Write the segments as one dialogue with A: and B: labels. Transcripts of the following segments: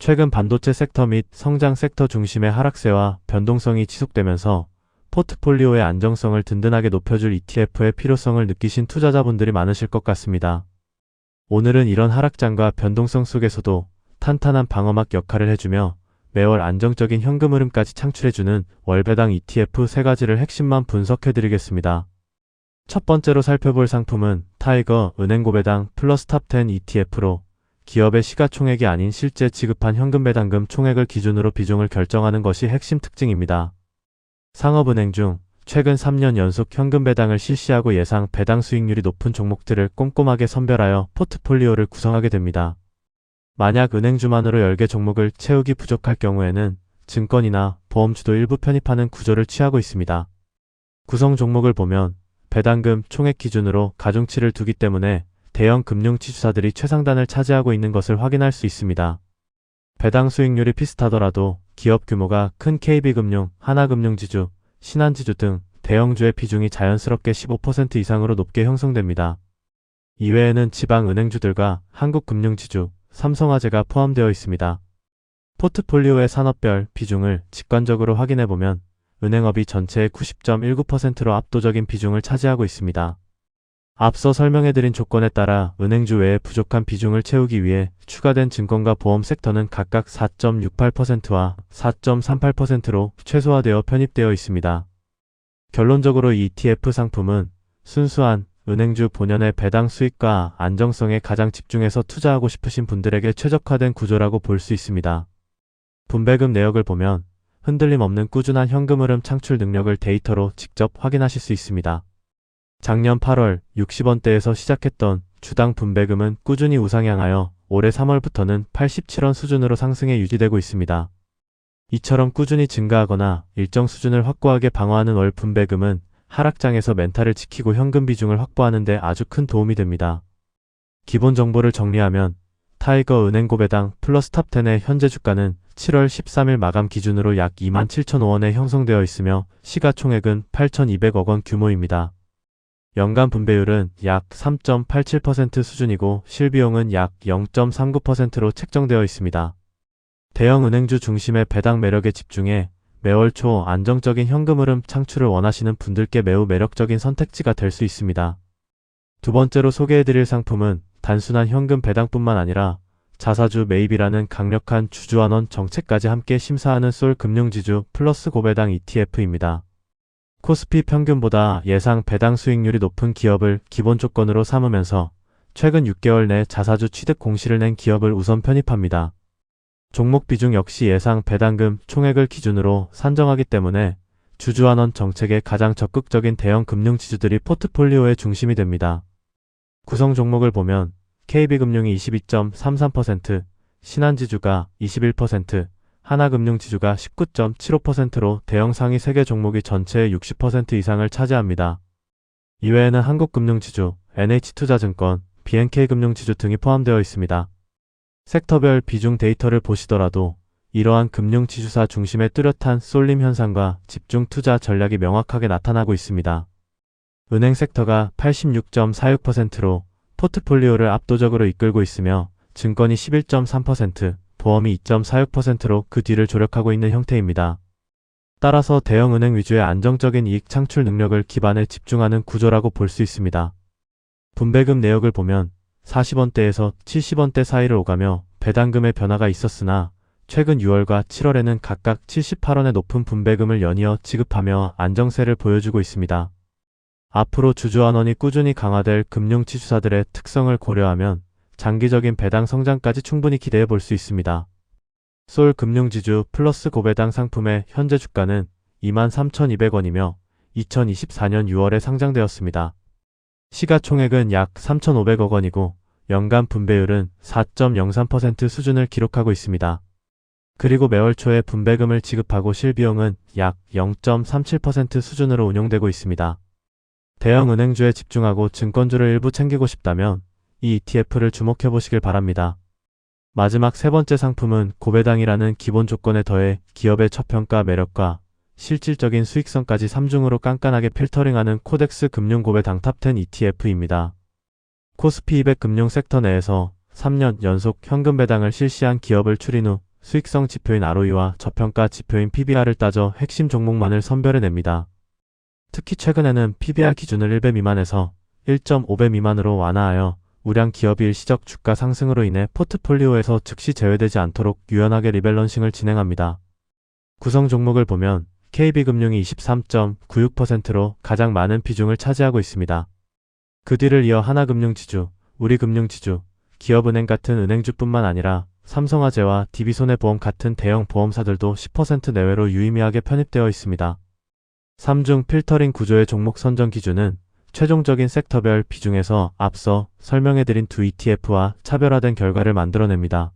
A: 최근 반도체 섹터 및 성장 섹터 중심의 하락세와 변동성이 지속되면서 포트폴리오의 안정성을 든든하게 높여줄 ETF의 필요성을 느끼신 투자자분들이 많으실 것 같습니다. 오늘은 이런 하락장과 변동성 속에서도 탄탄한 방어막 역할을 해주며 매월 안정적인 현금 흐름까지 창출해주는 월배당 ETF 3가지를 핵심만 분석해드리겠습니다. 첫 번째로 살펴볼 상품은 타이거 은행고배당 플러스 탑10 ETF로 기업의 시가총액이 아닌 실제 지급한 현금 배당금 총액을 기준으로 비중을 결정하는 것이 핵심 특징입니다. 상업은행 중 최근 3년 연속 현금 배당을 실시하고 예상 배당 수익률이 높은 종목들을 꼼꼼하게 선별하여 포트폴리오를 구성하게 됩니다. 만약 은행주만으로 10개 종목을 채우기 부족할 경우에는 증권이나 보험주도 일부 편입하는 구조를 취하고 있습니다. 구성 종목을 보면 배당금 총액 기준으로 가중치를 두기 때문에 대형 금융지주사들이 최상단을 차지하고 있는 것을 확인할 수 있습니다. 배당 수익률이 비슷하더라도 기업 규모가 큰 KB금융, 하나금융지주, 신한지주 등 대형주의 비중이 자연스럽게 15% 이상으로 높게 형성됩니다. 이외에는 지방은행주들과 한국금융지주, 삼성화재가 포함되어 있습니다. 포트폴리오의 산업별 비중을 직관적으로 확인해보면 은행업이 전체의 90.19%로 압도적인 비중을 차지하고 있습니다. 앞서 설명해드린 조건에 따라 은행주 외에 부족한 비중을 채우기 위해 추가된 증권과 보험 섹터는 각각 4.68%와 4.38%로 최소화되어 편입되어 있습니다. 결론적으로 이 ETF 상품은 순수한 은행주 본연의 배당 수익과 안정성에 가장 집중해서 투자하고 싶으신 분들에게 최적화된 구조라고 볼 수 있습니다. 분배금 내역을 보면 흔들림 없는 꾸준한 현금 흐름 창출 능력을 데이터로 직접 확인하실 수 있습니다. 작년 8월 60원대에서 시작했던 주당 분배금은 꾸준히 우상향하여 올해 3월부터는 87원 수준으로 상승해 유지되고 있습니다. 이처럼 꾸준히 증가하거나 일정 수준을 확고하게 방어하는 월 분배금은 하락장에서 멘탈을 지키고 현금 비중을 확보하는 데 아주 큰 도움이 됩니다. 기본 정보를 정리하면 타이거 은행고배당 플러스 탑10의 현재 주가는 7월 13일 마감 기준으로 약 27,005원에 형성되어 있으며 시가총액은 8,200억 원 규모입니다. 연간 분배율은 약 3.87% 수준이고 실비용은 약 0.39%로 책정되어 있습니다. 대형 은행주 중심의 배당 매력에 집중해 매월 초 안정적인 현금 흐름 창출을 원하시는 분들께 매우 매력적인 선택지가 될 수 있습니다. 두 번째로 소개해드릴 상품은 단순한 현금 배당뿐만 아니라 자사주 매입이라는 강력한 주주환원 정책까지 함께 심사하는 솔 금융지주 플러스 고배당 ETF입니다. 코스피 평균보다 예상 배당 수익률이 높은 기업을 기본 조건으로 삼으면서 최근 6개월 내 자사주 취득 공시를 낸 기업을 우선 편입합니다. 종목 비중 역시 예상 배당금 총액을 기준으로 산정하기 때문에 주주환원 정책에 가장 적극적인 대형 금융지주들이 포트폴리오의 중심이 됩니다. 구성 종목을 보면 KB금융이 22.33%, 신한지주가 21%, 하나금융지주가 19.75%로 대형 상위 3개 종목이 전체의 60% 이상을 차지합니다. 이외에는 한국금융지주, NH투자증권, BNK금융지주 등이 포함되어 있습니다. 섹터별 비중 데이터를 보시더라도 이러한 금융지주사 중심의 뚜렷한 쏠림 현상과 집중 투자 전략이 명확하게 나타나고 있습니다. 은행 섹터가 86.46%로 포트폴리오를 압도적으로 이끌고 있으며 증권이 11.3%, 보험이 2.46%로 그 뒤를 조력하고 있는 형태입니다. 따라서 대형은행 위주의 안정적인 이익 창출 능력을 기반에 집중하는 구조라고 볼 수 있습니다. 분배금 내역을 보면 40원대에서 70원대 사이를 오가며 배당금의 변화가 있었으나 최근 6월과 7월에는 각각 78원의 높은 분배금을 연이어 지급하며 안정세를 보여주고 있습니다. 앞으로 주주환원이 꾸준히 강화될 금융지주사들의 특성을 고려하면 장기적인 배당 성장까지 충분히 기대해 볼 수 있습니다. 솔 금융지주 플러스 고배당 상품의 현재 주가는 23,200원이며 2024년 6월에 상장되었습니다. 시가총액은 약 3,500억 원이고 연간 분배율은 4.03% 수준을 기록하고 있습니다. 그리고 매월 초에 분배금을 지급하고 실비용은 약 0.37% 수준으로 운용되고 있습니다. 대형 은행주에 집중하고 증권주를 일부 챙기고 싶다면 이 ETF를 주목해 보시길 바랍니다. 마지막 세 번째 상품은 고배당이라는 기본 조건에 더해 기업의 저평가 매력과 실질적인 수익성까지 3중으로 깐깐하게 필터링하는 코덱스 금융 고배당 탑10 ETF입니다. 코스피 200 금융 섹터 내에서 3년 연속 현금 배당을 실시한 기업을 추린 후 수익성 지표인 ROE와 저평가 지표인 PBR을 따져 핵심 종목만을 선별해냅니다. 특히 최근에는 PBR 기준을 1배 미만에서 1.5배 미만으로 완화하여 우량 기업이 일시적 주가 상승으로 인해 포트폴리오에서 즉시 제외되지 않도록 유연하게 리밸런싱을 진행합니다. 구성 종목을 보면 KB금융이 23.96%로 가장 많은 비중을 차지하고 있습니다. 그 뒤를 이어 하나금융지주, 우리금융지주, 기업은행 같은 은행주뿐만 아니라 삼성화재와 DB손해보험 같은 대형 보험사들도 10% 내외로 유의미하게 편입되어 있습니다. 3중 필터링 구조의 종목 선정 기준은 최종적인 섹터별 비중에서 앞서 설명해드린 두 ETF와 차별화된 결과를 만들어냅니다.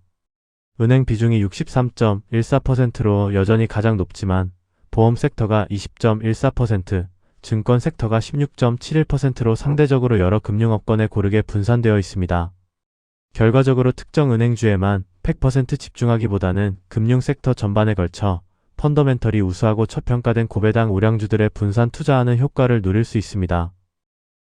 A: 은행 비중이 63.14%로 여전히 가장 높지만 보험 섹터가 20.14%, 증권 섹터가 16.71%로 상대적으로 여러 금융업권에 고르게 분산되어 있습니다. 결과적으로 특정 은행주에만 100% 집중하기보다는 금융 섹터 전반에 걸쳐 펀더멘털이 우수하고 저평가된 고배당 우량주들의 분산 투자하는 효과를 누릴 수 있습니다.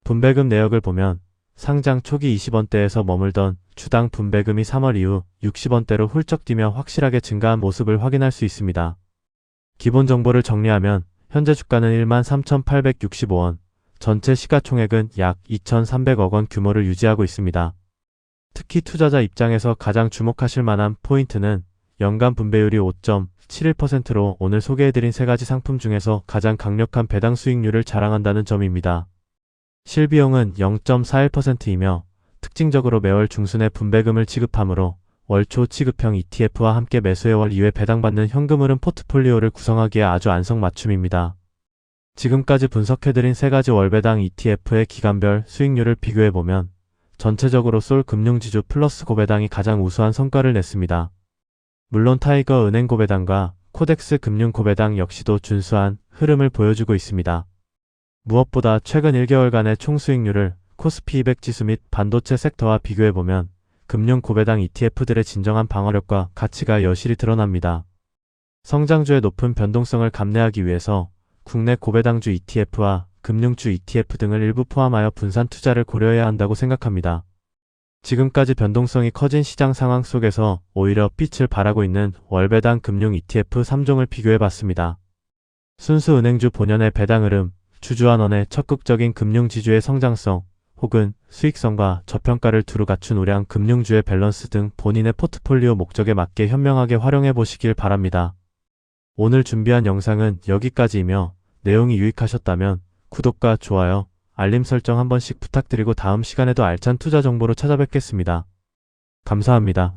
A: 분배금 내역을 보면 상장 초기 20원대에서 머물던 주당 분배금이 3월 이후 60원대로 훌쩍 뛰며 확실하게 증가한 모습을 확인할 수 있습니다. 기본 정보를 정리하면 현재 주가는 13,865원, 전체 시가총액은 약 2,300억 원 규모를 유지하고 있습니다. 특히 투자자 입장에서 가장 주목하실 만한 포인트는 연간 분배율이 5.71%로 오늘 소개해드린 세 가지 상품 중에서 가장 강력한 배당 수익률을 자랑한다는 점입니다. 실비용은 0.41%이며 특징적으로 매월 중순에 분배금을 지급하므로 월초 지급형 ETF와 함께 매수해 월 2회 배당받는 현금흐름 포트폴리오를 구성하기에 아주 안성맞춤입니다. 지금까지 분석해드린 세 가지 월배당 ETF의 기간별 수익률을 비교해보면 전체적으로 솔 금융지주 플러스 고배당이 가장 우수한 성과를 냈습니다. 물론 타이거 은행 고배당과 코덱스 금융 고배당 역시도 준수한 흐름을 보여주고 있습니다. 무엇보다 최근 1개월간의 총수익률을 코스피 200 지수 및 반도체 섹터와 비교해보면 금융 고배당 ETF들의 진정한 방어력과 가치가 여실히 드러납니다. 성장주의 높은 변동성을 감내하기 위해서 국내 고배당주 ETF와 금융주 ETF 등을 일부 포함하여 분산 투자를 고려해야 한다고 생각합니다. 지금까지 변동성이 커진 시장 상황 속에서 오히려 빛을 발하고 있는 월배당 금융 ETF 3종을 비교해봤습니다. 순수 은행주 본연의 배당 흐름, 주주환원의 적극적인 금융지주의 성장성, 혹은 수익성과 저평가를 두루 갖춘 우량 금융주의 밸런스 등 본인의 포트폴리오 목적에 맞게 현명하게 활용해 보시길 바랍니다. 오늘 준비한 영상은 여기까지이며 내용이 유익하셨다면 구독과 좋아요, 알림 설정 한 번씩 부탁드리고 다음 시간에도 알찬 투자 정보로 찾아뵙겠습니다. 감사합니다.